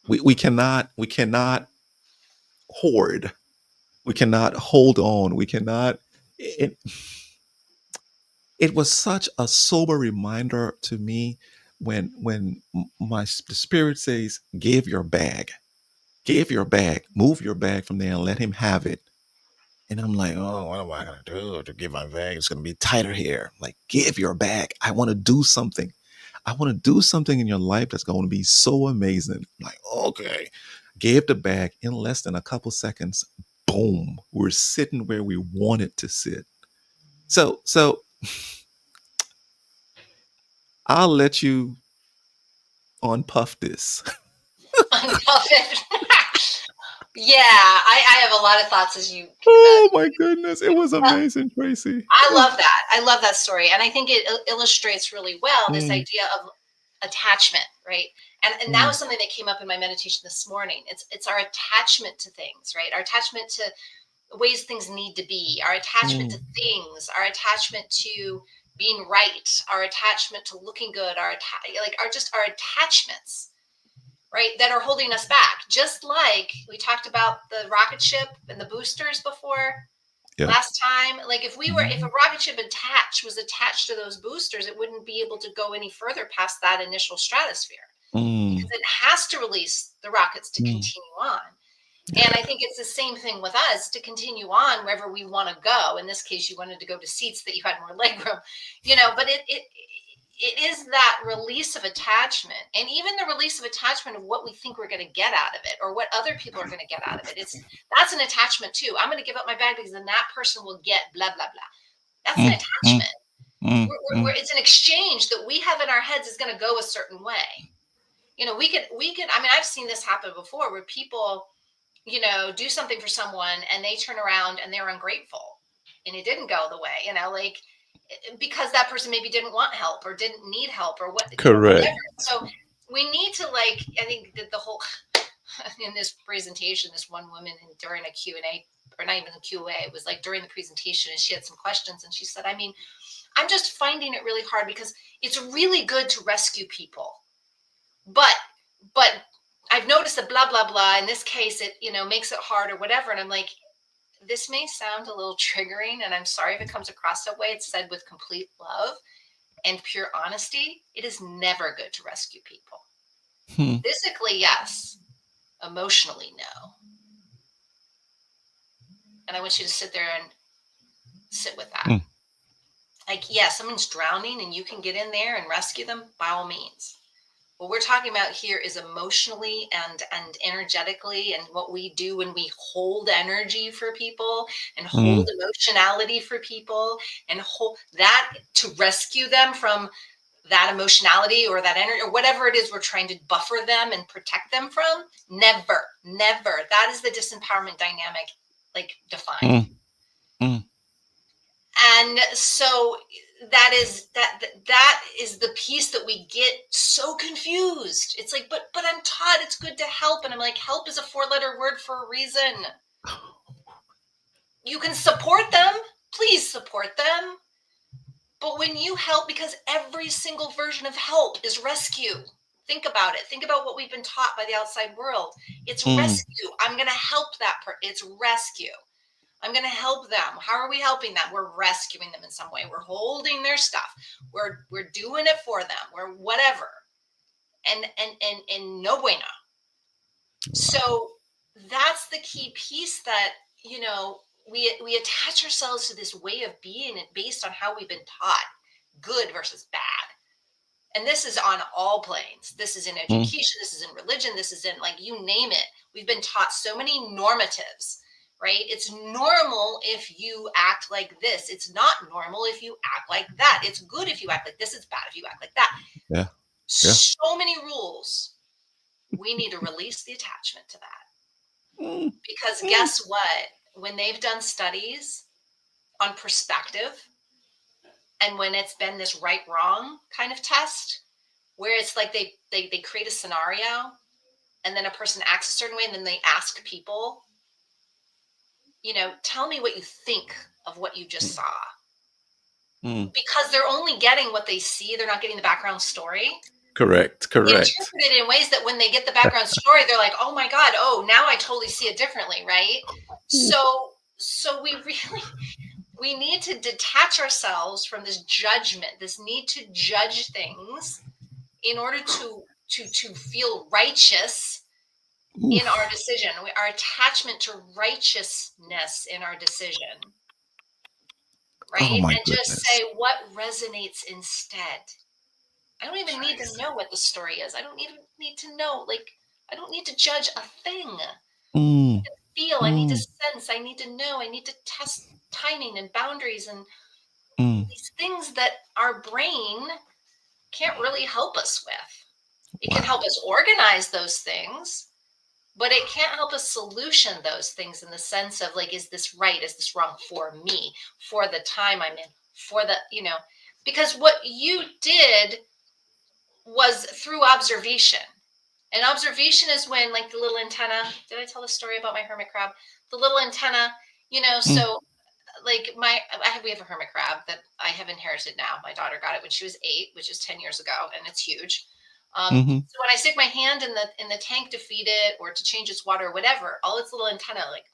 We cannot hoard. We cannot hold on. We cannot. It was such a sober reminder to me when the spirit says, give your bag, move your bag from there and let him have it. And I'm like, oh, what am I gonna do to give my bag? It's gonna be tighter here. Like, give your bag. I want to do something. I want to do something in your life that's going to be so amazing. I'm like, okay, gave the bag in less than a couple seconds. Boom, we're sitting where we wanted to sit. So I'll let you unpuff this.
Uncuff it. Yeah, I have a lot of thoughts, as you can
Oh
imagine.
my goodness, it was amazing, Tracy.
I love that. I love that story. And I think it illustrates really well this
Mm,
idea of attachment, right? And that
mm,
was something that came up in my meditation this morning. It's our attachment to things, right? Our attachment to ways things need to be, our attachment to
mm,
things, our attachment to being right, our attachment to looking good, like our just our attachments, right, that are holding us back. Just like we talked about the rocket ship and the boosters before
yep.
last time. Like if a
Mhm.
rocket ship was attached to those boosters, it wouldn't be able to go any further past that initial stratosphere because
Mm,
it has to release the rockets to
mm,
continue on. And I
yeah.
think it's the same thing with us to continue on wherever we want to go. In this case, you wanted to go to seats that you had more leg room, but it is that release of attachment, and even the release of attachment of what we think we're going to get out of it or what other people are going to get out of it. That's an attachment too. I'm going to give up my bag because then that person will get blah blah blah. That's an
Mm, mm,
attachment.
mm, mm.
It's an exchange that we have in our heads is going to go a certain way. We could. I mean, I've seen this happen before where people do something for someone and they turn around and they're ungrateful and it didn't go the way, like because that person maybe didn't want help or didn't need help or
Correct.
whatever. So we need to, I think that the whole in this presentation, this one woman during a Q&A, or not even a Q&A, it was like during the presentation, and she had some questions and she said, I mean, I'm just finding it really hard because it's really good to rescue people, but but I've noticed that blah blah blah. In this case, it makes it hard or whatever. And I'm like, this may sound a little triggering, and I'm sorry if it comes across that way. It's said with complete love and pure honesty. It is never good to rescue people.
Hmm,
Physically, yes. Emotionally, no. And I want you to sit there and sit with that.
mm.
Like, yeah, someone's drowning and you can get in there and rescue them, by all means. What we're talking about here is emotionally and energetically, and what we do when we hold energy for people and hold
Mm,
emotionality for people and hold that to rescue them from that emotionality or that energy or whatever it is we're trying to buffer them and protect them from. Never. That is the disempowerment dynamic, like, defined.
mm, mm.
And so that is the piece that we get so confused. It's like, but I'm taught it's good to help, and I'm like, help is a 4-letter word for a reason. You can support them, please support them, but when you help, because every single version of help is rescue. Think about it. Think about what we've been taught by the outside world. It's
Mm.
rescue. I'm going to help that person. It's rescue. I'm going to help them. How are we helping them? We're rescuing them in some way. We're holding their stuff. We're doing it for them. We're whatever. And no bueno.
Wow.
So that's the key piece that, we attach ourselves to this way of being based on how we've been taught, good versus bad. And this is on all planes. This is in
Mm,
education, this is in religion, this is in, like, you name it. We've been taught so many normatives, right? It's normal if you act like this. It's not normal if you act like that. It's good if you act like this. It's bad if you act like that.
yeah. Yeah.
So many rules. We need to release the attachment to that.
Mm,
Because
mm,
guess what? When they've done studies on perspective, and when it's been this right wrong kind of test, where it's like they create a scenario and then a person acts a certain way and then they ask people, tell me what you think of what you just
mm,
saw.
Mm.
because they're only getting what they see. They're not getting the background story.
Correct.
They
Correct.
interpret it in ways that when they get the background story, they're like, oh my God, oh, now I totally see it differently, right? So we really, we need to detach ourselves from this judgment, this need to judge things in order to feel righteous in our
Oof.
decision. Our attachment to righteousness in our decision,
Oh
right?
my
And just
goodness.
say what resonates instead. I don't even need to know what the story is. I don't need to know. Like, I don't need to judge a thing.
Mm.
Feel. I need to
Mm.
sense. I need to know. I need to test timing and boundaries and
Mm.
these things that our brain can't really help us with. It can help
Wow.
us organize those things, but it can't help us solution those things in the sense of like, is this right? Is this wrong for me? For the time I'm in? For the, because what you did was through observation. And observation is when, like, the little antenna. Did I tell the story about my hermit crab? The little antenna,
Mm.
so like we have a hermit crab that I have inherited now. My daughter got it when she was 8, which is 10 years ago, and it's huge.
Mm-hmm.
So when I stick my hand in the tank to feed it or to change its water or whatever, all its little antenna, like,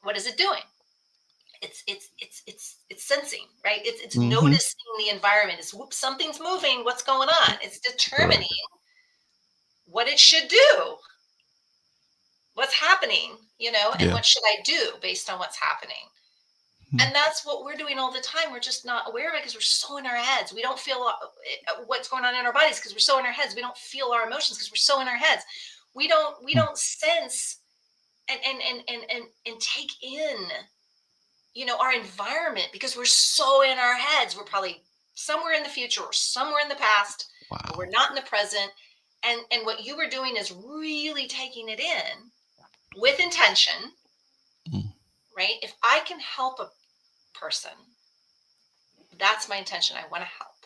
what is it doing? It's sensing, right? It's
Mm-hmm.
noticing the environment. It's whoops, something's moving. What's going on? It's determining
Correct.
what it should do, what's happening, and
Yeah.
what should I do based on what's happening.
Mm.
And that's what we're doing all the time. We're just not aware of it because we're so in our heads. We don't feel what's going on in our bodies because we're so in our heads. We don't feel our emotions because we're so in our heads. We
Mm.
don't sense and take in, our environment because we're so in our heads. We're probably somewhere in the future or somewhere in the past, but we're
Wow.
not in the present. And what you were doing is really taking it in with intention,
Mm.
right? If I can help a person, that's my intention. I want to help,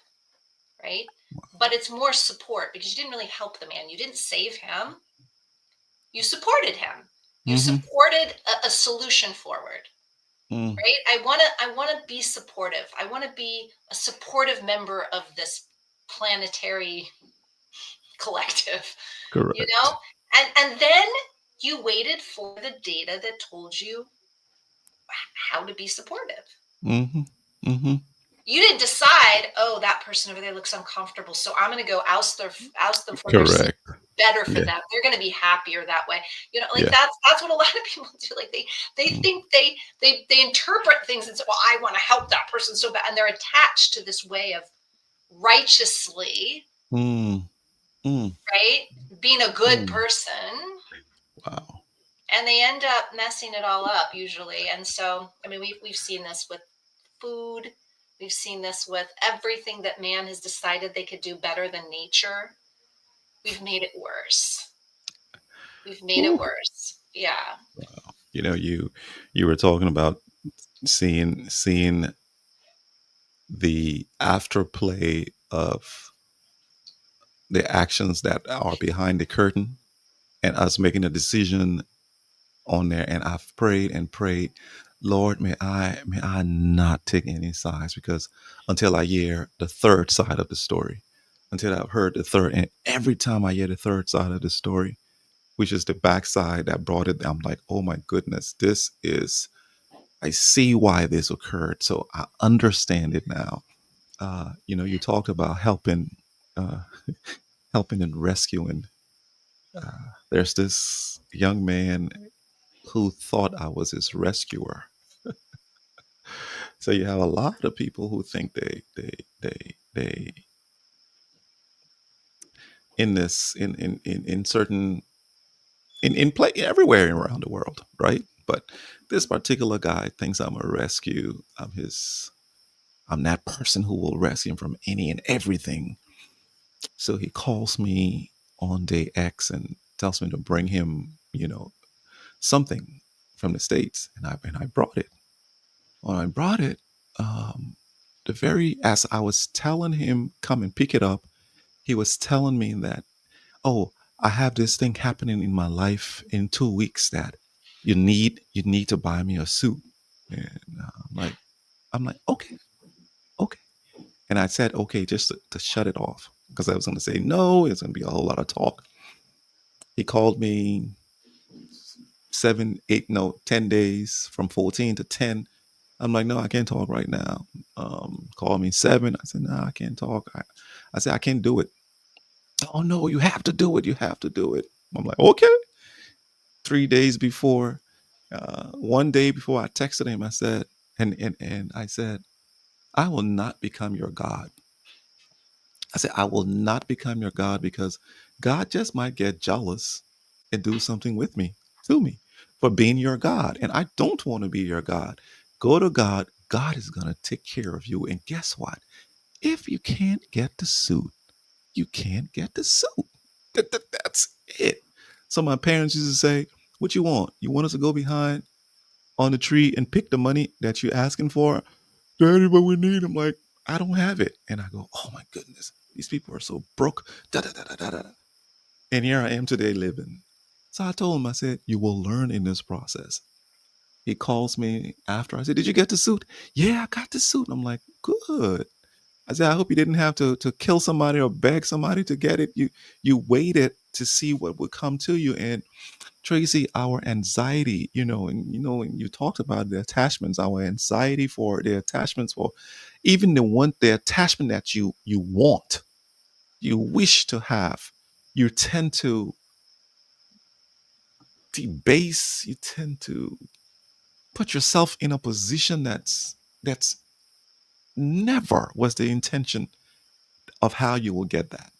right? But it's more support because you didn't really help the man. You didn't save him. You supported him. You
Mm-hmm.
supported a solution forward,
Mm.
right? I want to be supportive. I want to be a supportive member of this planetary collective, you know?
Correct.
And then you waited for the data that told you how to be supportive.
Mm-hmm. Mm-hmm.
You didn't decide, oh, that person over there looks uncomfortable, so I'm going to go oust them from their seat.
Correct.
Better for
Yeah.
them. They're going to be happier that way. Like
Yeah.
that's what a lot of people do. Like they
Mm.
think they interpret things and say, well, I want to help that person so bad, and they're attached to this way of righteously,
Mm. Mm.
right, being a good
Mm.
person,
Wow.
and they end up messing it all up usually. And so, I mean, we've seen this with food. We've seen this with everything that man has decided they could do better than nature. We've made it worse. We've made it
Ooh.
worse. Yeah.
You were talking about seeing the afterplay of the actions that are behind the curtain and us making a decision on there. And I've prayed and prayed, Lord, may I not take any sides, because until I hear the third side of the story, until I've heard the third, and every time I hear the third side of the story, which is the backside that brought it, I'm like, oh my goodness, this is, I see why this occurred. So I understand it now. You talked about uh, helping and rescuing. There's this young man who thought I was his rescuer. So you have a lot of people who think they in this in certain in play everywhere around the world, right? But this particular guy thinks I'm a rescue. I'm that person who will rescue him from any and everything. So he calls me on day X and tells me to bring him, something from the States. And I brought it. When I brought it, um, the very as I was telling him come and pick it up, he was telling me that, oh, I have this thing happening in my life in 2 weeks that you need to buy me a suit. And I'm like, okay. And I said, okay, just to shut it off because I was going to say no. It's going to be a whole lot of talk. He called me 10 days from 14 to 10. I'm like, no, I can't talk right now. Call me 7. I said, no, I can't talk. I said, I can't do it. Oh no, you have to do it. You have to do it. I'm like, okay. 3 days before, one day before, I texted him. I said, and I said, I will not become your God. I said, I will not become your God because God just might get jealous and do something with me, to me, for being your God. And I don't want to be your God. Go to God. God is going to take care of you. And guess what? If you can't get the suit, you can't get the suit. That's it. So my parents used to say, what you want? You want us to go behind on the tree and pick the money that you're asking for? Daddy, but we need. I'm like, I don't have it. And I go, oh my goodness, these people are so broke. Da, da, da, da, da, da. And here I am today living. So I told him, I said, you will learn in this process. He calls me after. I said, did you get the suit? Yeah, I got the suit. And I'm like, good. I said, I hope you didn't have to kill somebody or beg somebody to get it. You waited to see what would come to you. And Tracy, our anxiety, and you talked about the attachments, our anxiety for the attachments for even the attachment that you want, you wish to have, you tend to debase, you tend to put yourself in a position that's never was the intention of how you will get that.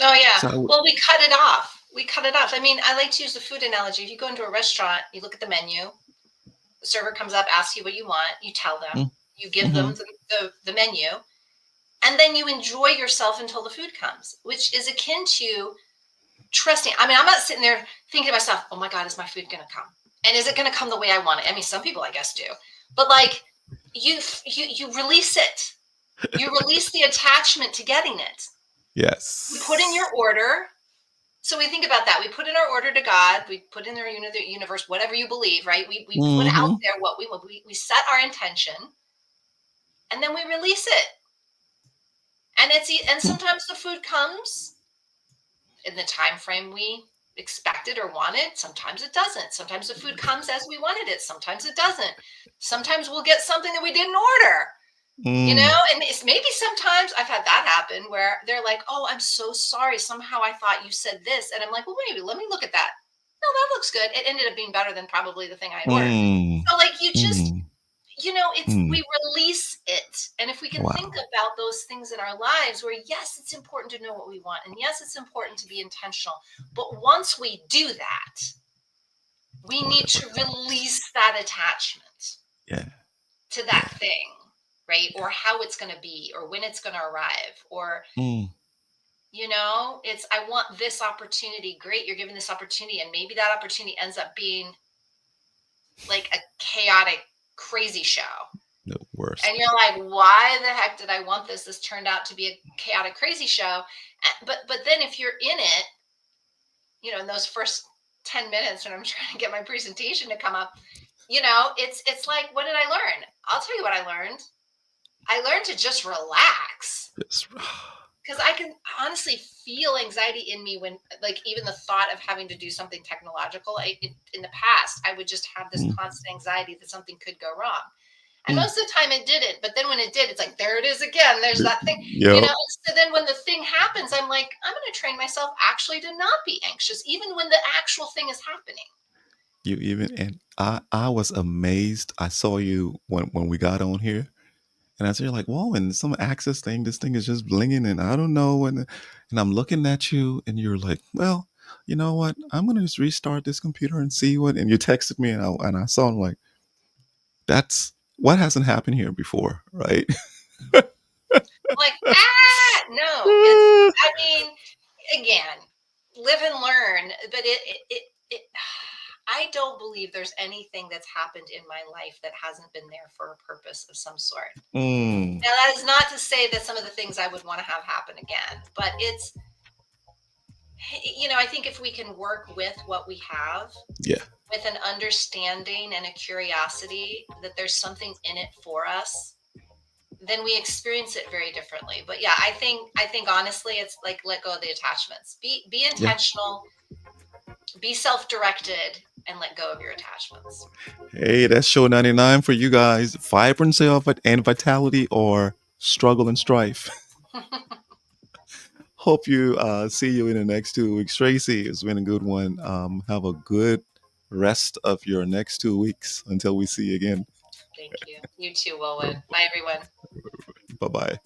Oh yeah.
So
Well, we cut it off. We cut it off. I mean, I like to use the food analogy. If you go into a restaurant, you look at the menu, the server comes up, asks you what you want, you tell them, you give
mm-hmm.
them the menu, and then you enjoy yourself until the food comes, which is akin to trusting. I mean, I'm not sitting there thinking to myself, oh my God, is my food going to come? And is it going to come the way I want it? I mean, some people I guess do, but like you release it. You release the attachment to getting it.
Yes.
You put in your order. So we think about that. We put in our order to God. We put in our universe, whatever you believe, right? We put out there what we want. We set our intention, and then we release it. And sometimes the food comes in the time frame we expected or wanted. Sometimes it doesn't. Sometimes the food comes as we wanted it. Sometimes it doesn't. Sometimes we'll get something that we didn't order. And it's maybe sometimes I've had that happen where they're like, oh, I'm so sorry. Somehow I thought you said this. And I'm like, well, maybe let me look at that. No, that looks good. It ended up being better than probably the thing I ordered. So like you just, we release it. And if we can think about those things in our lives where, yes, it's important to know what we want. And yes, it's important to be intentional. But once we do that, we need to release that attachment to that thing. Right? Or how it's going to be, or when it's going to arrive, or, it's, I want this opportunity. Great. You're given this opportunity. And maybe that opportunity ends up being like a chaotic, crazy show.
The worst.
And you're like, why the heck did I want this? This turned out to be a chaotic, crazy show. But then if you're in it, in those first 10 minutes when I'm trying to get my presentation to come up, it's like, what did I learn? I'll tell you what I learned. I learned to just relax. Because I can honestly feel anxiety in me when, like, even the thought of having to do something technological. In the past, I would just have this constant anxiety that something could go wrong. And most of the time it didn't. But then when it did, it's like, there it is again. There's that thing. So then when the thing happens, I'm like, I'm going to train myself actually to not be anxious, even when the actual thing is happening.
And I was amazed. I saw you when we got on here. And I said, like, whoa, and some access thing, this thing is just blinging, and I don't know. And I'm looking at you, and you're like, well, you know what? I'm going to just restart this computer and see what. And you texted me, and I saw, I'm like, that's what hasn't happened here before, right?
Like, no. I mean, again, live and learn. But I don't believe there's anything that's happened in my life that hasn't been there for a purpose of some sort. Now, that is not to say that some of the things I would want to have happen again, but it's, I think if we can work with what we have, with an understanding and a curiosity that there's something in it for us, then we experience it very differently. But yeah, I think honestly, it's like let go of the attachments. Be
Yeah.
intentional, be self-directed, and let go of your attachments.
Hey, that's show 99 for you guys. Vibrancy of it and vitality or struggle and strife. Hope you see you in the next 2 weeks. Tracy, it's been a good one. Have a good rest of your next 2 weeks until we see you again.
Thank you. You too, Wilwin. Bye, everyone.
Bye bye.